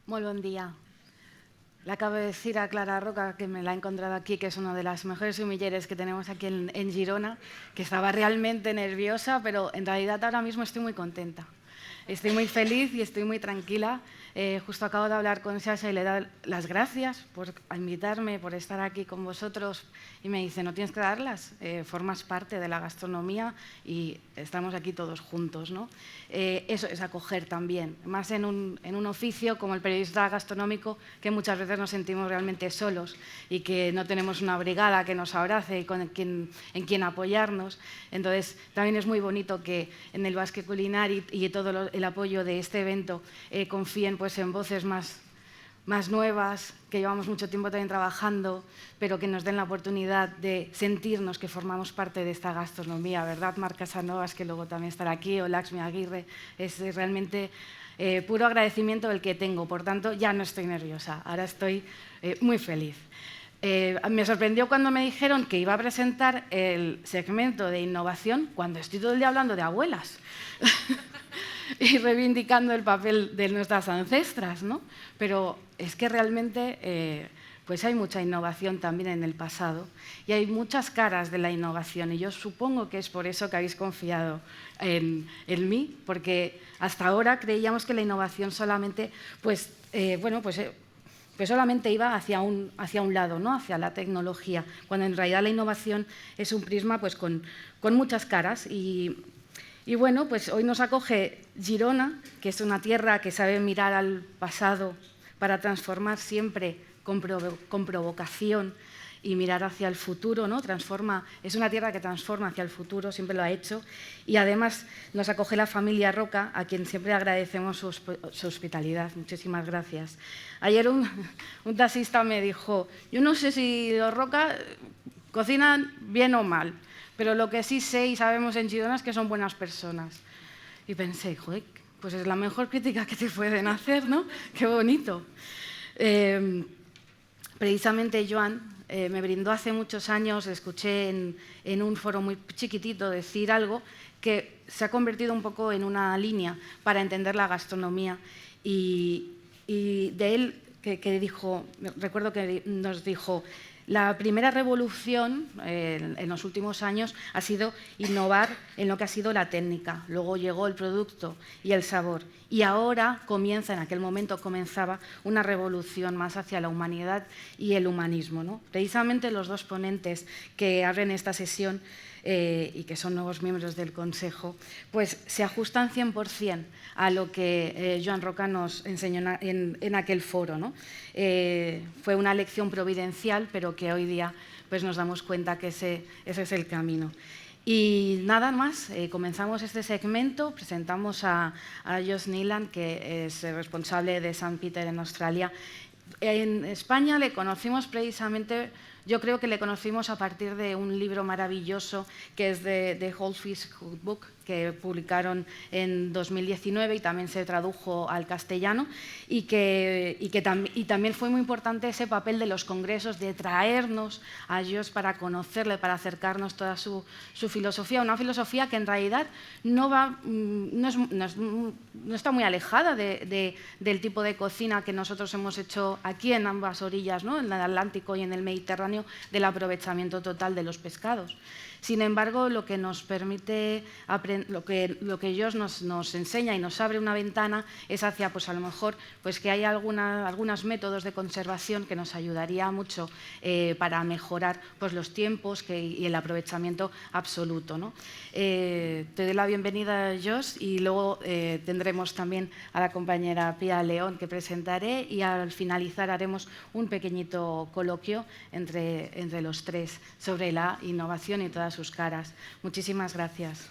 Muy buen día. Le acabo de decir a Clara Roca, que me la he encontrado aquí, que es una de las mejores sumilleres que tenemos aquí en Girona, que estaba realmente nerviosa, pero en realidad ahora mismo estoy muy contenta. Estoy muy feliz y estoy muy tranquila. Justo acabo de hablar con Sasha y le da las gracias por invitarme, por estar aquí con vosotros. Y me dice, no tienes que darlas, formas parte de la gastronomía y estamos aquí todos juntos, ¿no? Eso es acoger también, más en un oficio como el periodista gastronómico, que muchas veces nos sentimos realmente solos y que no tenemos una brigada que nos abrace y en quien apoyarnos. Entonces, también es muy bonito que en el Basque Culinary y todo el apoyo de este evento confíen pues, en voces más nuevas, que llevamos mucho tiempo también trabajando, pero que nos den la oportunidad de sentirnos que formamos parte de esta gastronomía, ¿verdad? Marc Casanovas, que luego también estará aquí, o Laxmi Aguirre, es realmente puro agradecimiento el que tengo, por tanto ya no estoy nerviosa, ahora estoy muy feliz. Me sorprendió cuando me dijeron que iba a presentar el segmento de innovación cuando estoy todo el día hablando de abuelas y reivindicando el papel de nuestras ancestras, ¿no? Pero es que realmente pues hay mucha innovación también en el pasado y hay muchas caras de la innovación y yo supongo que es por eso que habéis confiado en mí, porque hasta ahora creíamos que la innovación solamente pues solamente iba hacia un lado, ¿no? Hacia la tecnología, cuando en realidad la innovación es un prisma pues, con muchas caras. Y bueno, pues hoy nos acoge Girona, que es una tierra que sabe mirar al pasado para transformar siempre con provocación y mirar hacia el futuro, ¿no? Es una tierra que transforma hacia el futuro, siempre lo ha hecho. Y además nos acoge la familia Roca, a quien siempre agradecemos su hospitalidad. Muchísimas gracias. Ayer un taxista me dijo, yo no sé si los Roca cocinan bien o mal, pero lo que sí sé y sabemos en Girona es que son buenas personas. Y pensé, joder, pues es la mejor crítica que te pueden hacer, ¿no? Qué bonito. Precisamente Joan me brindó hace muchos años, escuché en un foro muy chiquitito decir algo que se ha convertido un poco en una línea para entender la gastronomía. Y de él, que dijo, recuerdo que nos dijo, la primera revolución en los últimos años ha sido innovar en lo que ha sido la técnica. Luego llegó el producto y el sabor. Y ahora en aquel momento comenzaba una revolución más hacia la humanidad y el humanismo, ¿no? Precisamente los dos ponentes que abren esta sesión y que son nuevos miembros del Consejo, pues se ajustan 100% a lo que Joan Roca nos enseñó en aquel foro, ¿no? Fue una lección providencial, pero que hoy día pues, nos damos cuenta que ese es el camino. Y nada más, comenzamos este segmento, presentamos a Josh Niland, que es responsable de St. Peter en Australia. En España le conocimos precisamente, yo creo que le conocimos a partir de un libro maravilloso que es de Whole Fish Cookbook, que publicaron en 2019 y también se tradujo al castellano y también fue muy importante ese papel de los congresos, de traernos a ellos para conocerle, para acercarnos toda su filosofía, una filosofía que en realidad no está muy alejada del tipo de cocina que nosotros hemos hecho aquí en ambas orillas, ¿no? En el Atlántico y en el Mediterráneo, del aprovechamiento total de los pescados. Sin embargo, lo que nos permite lo que ellos nos enseña y nos abre una ventana es hacia, pues a lo mejor, pues que hay algunos métodos de conservación que nos ayudaría mucho para mejorar pues, los tiempos y el aprovechamiento absoluto, ¿no? Te doy la bienvenida, Josh, y luego tendremos también a la compañera Pia León que presentaré y al finalizar haremos un pequeñito coloquio entre los tres sobre la innovación y todas sus caras. Muchísimas gracias.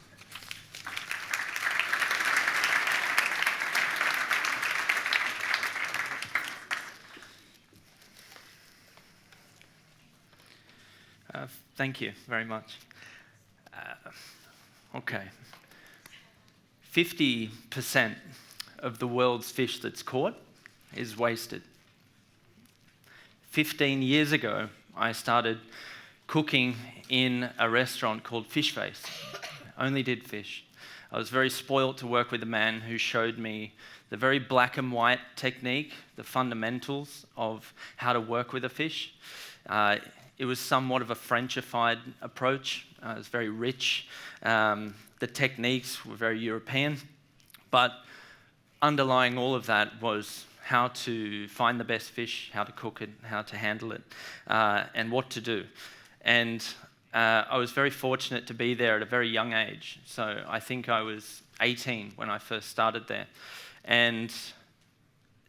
Thank you very much. Okay. 50% of the world's fish that's caught is wasted. 15 years ago, I started cooking in a restaurant called Fish Face. Only did fish. I was very spoilt to work with a man who showed me the very black and white technique, the fundamentals of how to work with a fish. It was somewhat of a Frenchified approach. It was very rich. The techniques were very European, but underlying all of that was how to find the best fish, how to cook it, how to handle it, and what to do. And I was very fortunate to be there at a very young age. So I think I was 18 when I first started there. And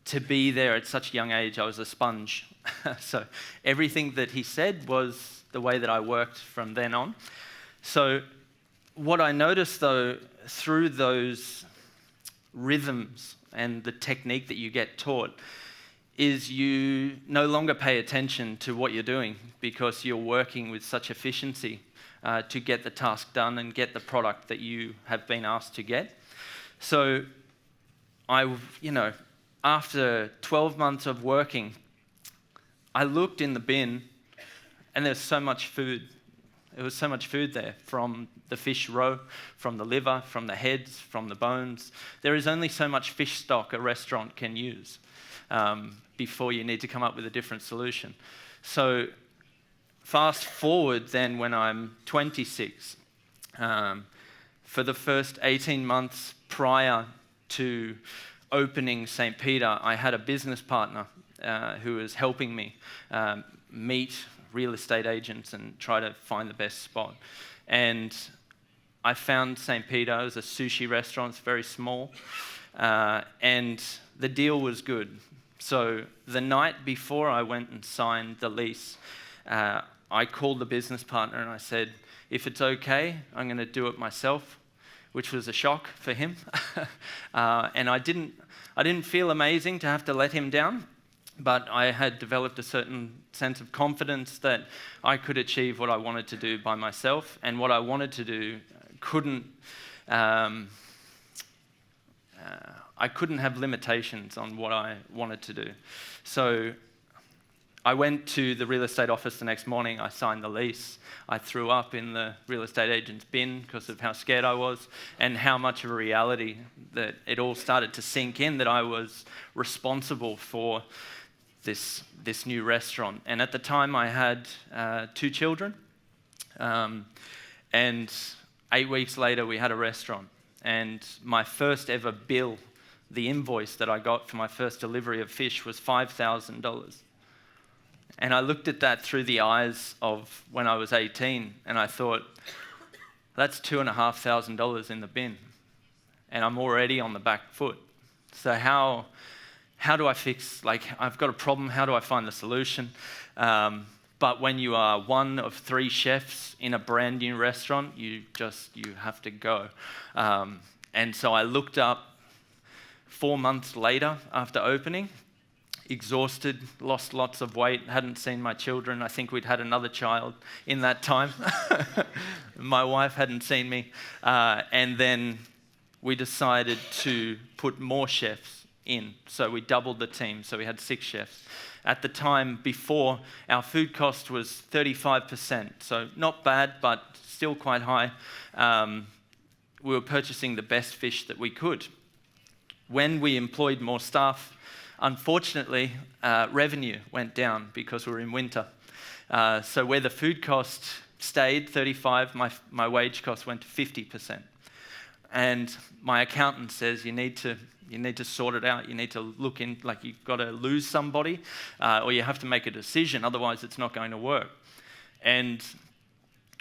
to be there at such a young age, I was a sponge. So everything that he said was the way that I worked from then on. So what I noticed, though, through those rhythms and the technique that you get taught, is you no longer pay attention to what you're doing because you're working with such efficiency to get the task done and get the product that you have been asked to get. So after 12 months of working, I looked in the bin and there's so much food. There was so much food there, from the fish roe, from the liver, from the heads, from the bones. There is only so much fish stock a restaurant can use before you need to come up with a different solution. So fast forward then when I'm 26, for the first 18 months prior to opening St. Peter, I had a business partner who was helping me meet real estate agents and try to find the best spot. And I found St. Peter. It was a sushi restaurant. It's very small. And the deal was good. So the night before I went and signed the lease, I called the business partner and I said, if it's okay, I'm going to do it myself, which was a shock for him. And I didn't feel amazing to have to let him down, but I had developed a certain sense of confidence that I could achieve what I wanted to do by myself, and what I wanted to do I couldn't have limitations on what I wanted to do. So I went to the real estate office the next morning. I signed the lease. I threw up in the real estate agent's bin because of how scared I was and how much of a reality that it all started to sink in, that I was responsible for this new restaurant. And at the time I had 2 children, and 8 weeks later we had a restaurant. And my first ever bill, the invoice that I got for my first delivery of fish, was $5,000. And I looked at that through the eyes of when I was 18, and I thought, that's $2,500 in the bin, and I'm already on the back foot. So how do I fix, I've got a problem, how do I find the solution? But when you are one of 3 chefs in a brand new restaurant, you have to go. And so I looked up 4 months later after opening, exhausted, lost lots of weight, hadn't seen my children. I think we'd had another child in that time. My wife hadn't seen me. And then we decided to put more chefs in. So we doubled the team. So we had 6 chefs. At the time before, our food cost was 35%. So not bad, but still quite high. We were purchasing the best fish that we could. When we employed more staff, unfortunately, revenue went down because we were in winter. So where the food cost stayed 35, my wage cost went to 50%. And my accountant says, you need to sort it out. You need to look in, you've got to lose somebody, or you have to make a decision, otherwise it's not going to work. And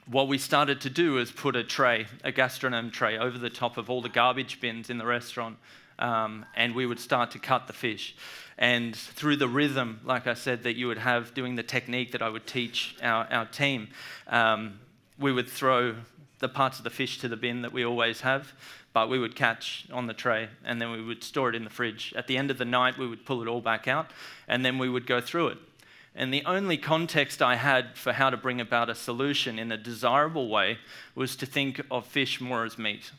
what we started to do is put a gastronome tray, over the top of all the garbage bins in the restaurant, and we would start to cut the fish. And through the rhythm, like I said, that you would have doing the technique that I would teach our team, we would throw the parts of the fish to the bin that we always have, but we would catch on the tray, and then we would store it in the fridge. At the end of the night, we would pull it all back out, and then we would go through it. And the only context I had for how to bring about a solution in a desirable way was to think of fish more as meat,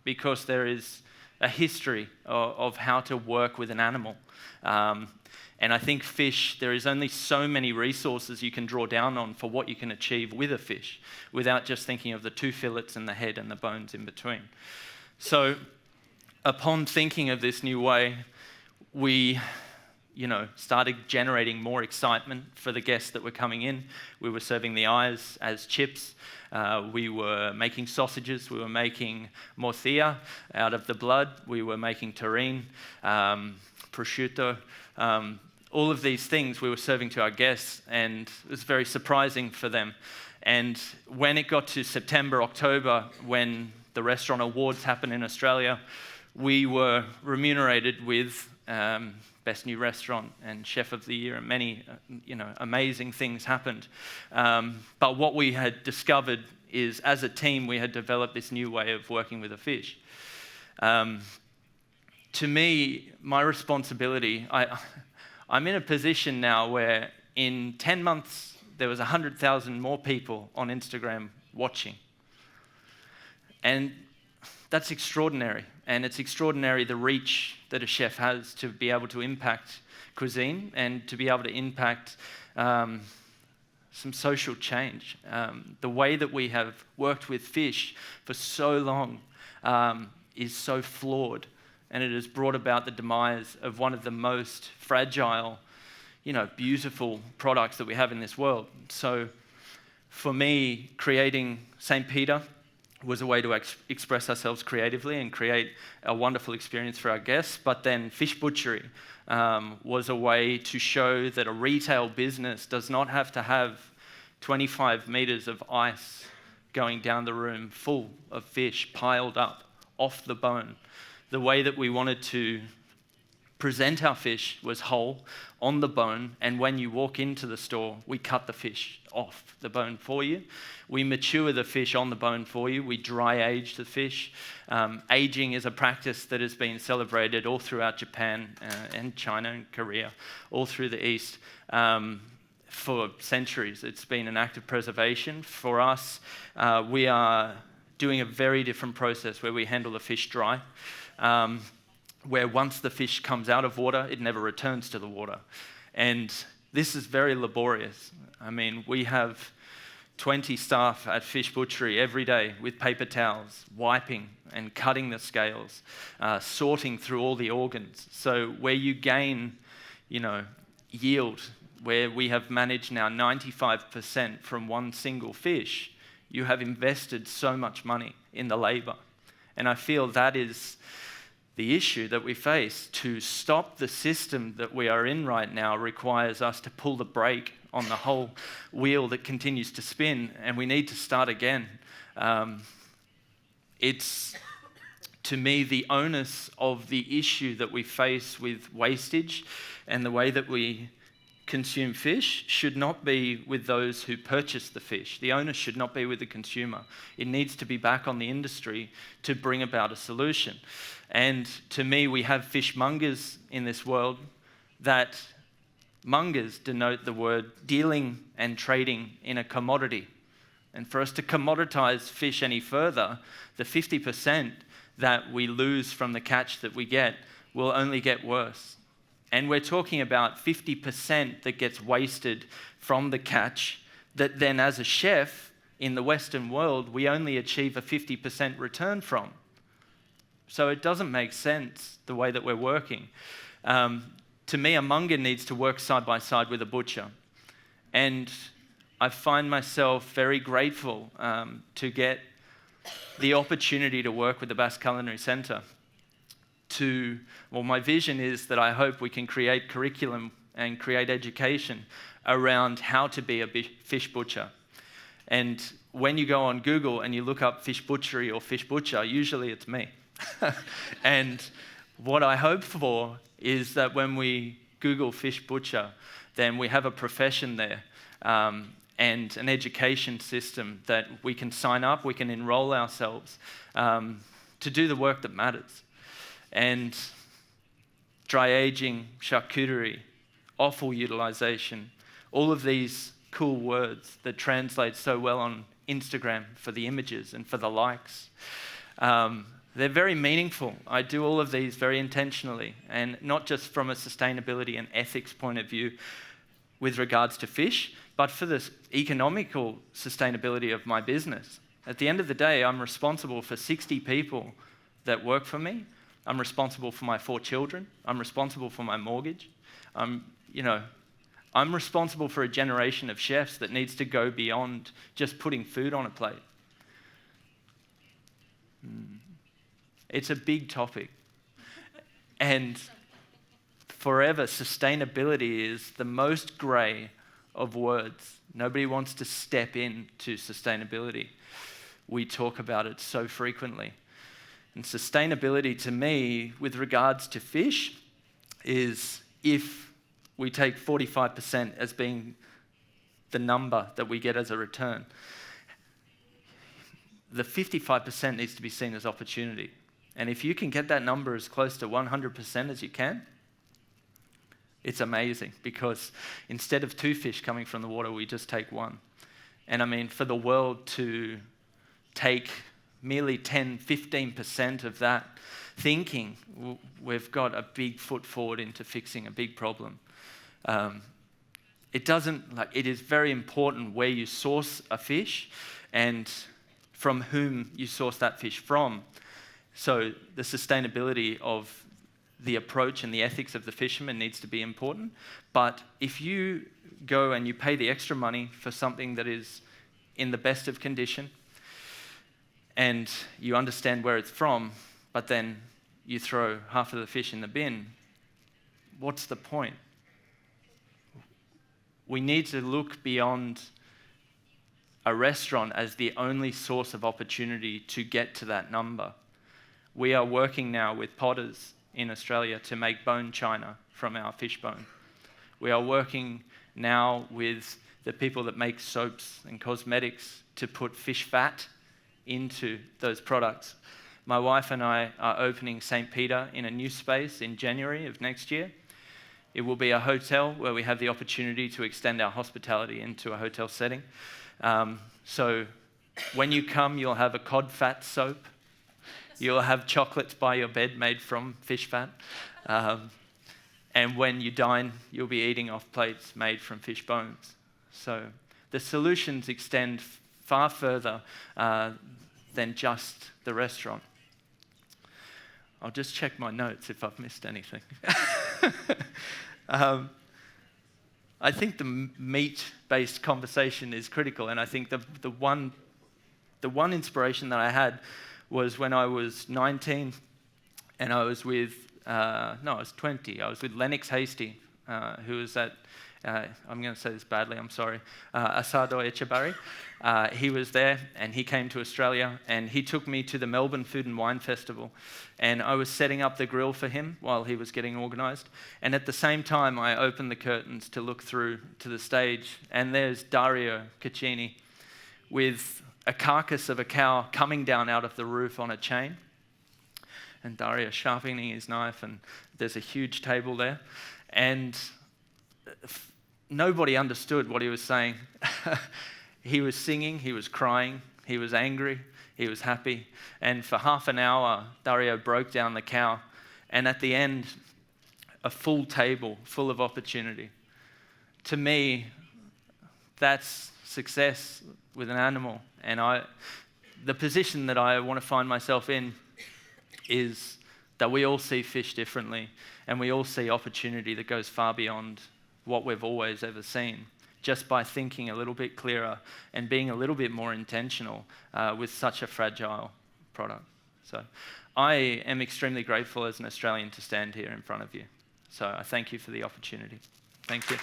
because there is a history of how to work with an animal. And I think fish, there is only so many resources you can draw down on for what you can achieve with a fish, without just thinking of the 2 fillets and the head and the bones in between. So upon thinking of this new way, we started generating more excitement for the guests that were coming in. We were serving the eyes as chips. We were making sausages. We were making morcilla out of the blood. We were making terrine, prosciutto. All of these things we were serving to our guests, and it was very surprising for them. And when it got to September, October, when the restaurant awards happened in Australia, we were remunerated with Best New Restaurant and Chef of the Year, and many, amazing things happened. But what we had discovered is, as a team, we had developed this new way of working with a fish. To me, my responsibility, I'm in a position now where in 10 months, there was 100,000 more people on Instagram watching. And that's extraordinary. And it's extraordinary the reach that a chef has to be able to impact cuisine and to be able to impact some social change. The way that we have worked with fish for so long is so flawed, and it has brought about the demise of one of the most fragile, beautiful products that we have in this world. So for me, creating St. Peter was a way to express ourselves creatively and create a wonderful experience for our guests. But then Fish Butchery was a way to show that a retail business does not have to have 25 meters of ice going down the room full of fish piled up off the bone. The way that we wanted to present our fish was whole, on the bone, and when you walk into the store, we cut the fish off the bone for you. We mature the fish on the bone for you. We dry age the fish. Aging is a practice that has been celebrated all throughout Japan and China and Korea, all through the East. For centuries, it's been an act of preservation. For us, we are doing a very different process where we handle the fish dry. Where once the fish comes out of water, it never returns to the water. And this is very laborious. I mean, we have 20 staff at Fish Butchery every day with paper towels, wiping and cutting the scales, sorting through all the organs. So where you gain, yield, where we have managed now 95% from one single fish, you have invested so much money in the labor. And I feel that is the issue that we face. To stop the system that we are in right now requires us to pull the brake on the whole wheel that continues to spin, and we need to start again. It's, to me, the onus of the issue that we face with wastage and the way that we consume fish should not be with those who purchase the fish. The onus should not be with the consumer. It needs to be back on the industry to bring about a solution. And to me, we have fishmongers in this world. That mongers denote the word dealing and trading in a commodity. And for us to commoditize fish any further, the 50% that we lose from the catch that we get will only get worse. And we're talking about 50% that gets wasted from the catch, that then as a chef in the Western world, we only achieve a 50% return from. So it doesn't make sense the way that we're working. To me, a monger needs to work side by side with a butcher. And I find myself very grateful to get the opportunity to work with the Basque Culinary Center. My vision is that I hope we can create curriculum and create education around how to be a fish butcher. And when you go on Google and you look up fish butchery or fish butcher, usually it's me. And what I hope for is that when we Google fish butcher, then we have a profession there and an education system that we can sign up, we can enroll ourselves to do the work that matters. And dry aging, charcuterie, offal utilization, all of these cool words that translate so well on Instagram for the images and for the likes. They're very meaningful. I do all of these very intentionally, and not just from a sustainability and ethics point of view with regards to fish, but for the economical sustainability of my business. At the end of the day, I'm responsible for 60 people that work for me. I'm responsible for my 4 children. I'm responsible for my mortgage. I'm responsible for a generation of chefs that needs to go beyond just putting food on a plate. It's a big topic. And forever, sustainability is the most grey of words. Nobody wants to step into sustainability. We talk about it so frequently. And sustainability to me, with regards to fish, is if we take 45% as being the number that we get as a return, the 55% needs to be seen as opportunity. And if you can get that number as close to 100% as you can, it's amazing, because instead of 2 fish coming from the water, we just take 1. And I mean, for the world to take merely 10, 15% of that thinking, we've got a big foot forward into fixing a big problem. It is very important where you source a fish and from whom you source that fish from. So the sustainability of the approach and the ethics of the fisherman needs to be important. But if you go and you pay the extra money for something that is in the best of condition, and you understand where it's from, but then you throw half of the fish in the bin, what's the point? We need to look beyond a restaurant as the only source of opportunity to get to that number. We are working now with potters in Australia to make bone china from our fish bone. We are working now with the people that make soaps and cosmetics to put fish fat into those products. My wife and I are opening St. Peter in a new space in January of next year. It will be a hotel where we have the opportunity to extend our hospitality into a hotel setting. So when you come, you'll have a cod fat soap. You'll have chocolates by your bed made from fish fat. And when you dine, you'll be eating off plates made from fish bones. So the solutions extend far further than just the restaurant. I'll just check my notes if I've missed anything. I think the meat-based conversation is critical, and I think the one inspiration that I had was when I was 19, and I was with I was 20. I was with Lennox Hasty, who was at I'm going to say this badly, I'm sorry, Asado Echabari. He was there, and he came to Australia, and he took me to the Melbourne Food and Wine Festival, and I was setting up the grill for him while he was getting organised, and at the same time I opened the curtains to look through to the stage, and there's Dario Caccini with a carcass of a cow coming down out of the roof on a chain, and Dario sharpening his knife, and there's a huge table there, and nobody understood what he was saying. He was singing, he was crying, he was angry, he was happy. And for half an hour, Dario broke down the cow. And at the end, a full table full of opportunity. To me, that's success with an animal. And the position that I want to find myself in is that we all see fish differently, and we all see opportunity that goes far beyond what we've always ever seen, just by thinking a little bit clearer and being a little bit more intentional with such a fragile product. So I am extremely grateful as an Australian to stand here in front of you. So I thank you for the opportunity. Thank you.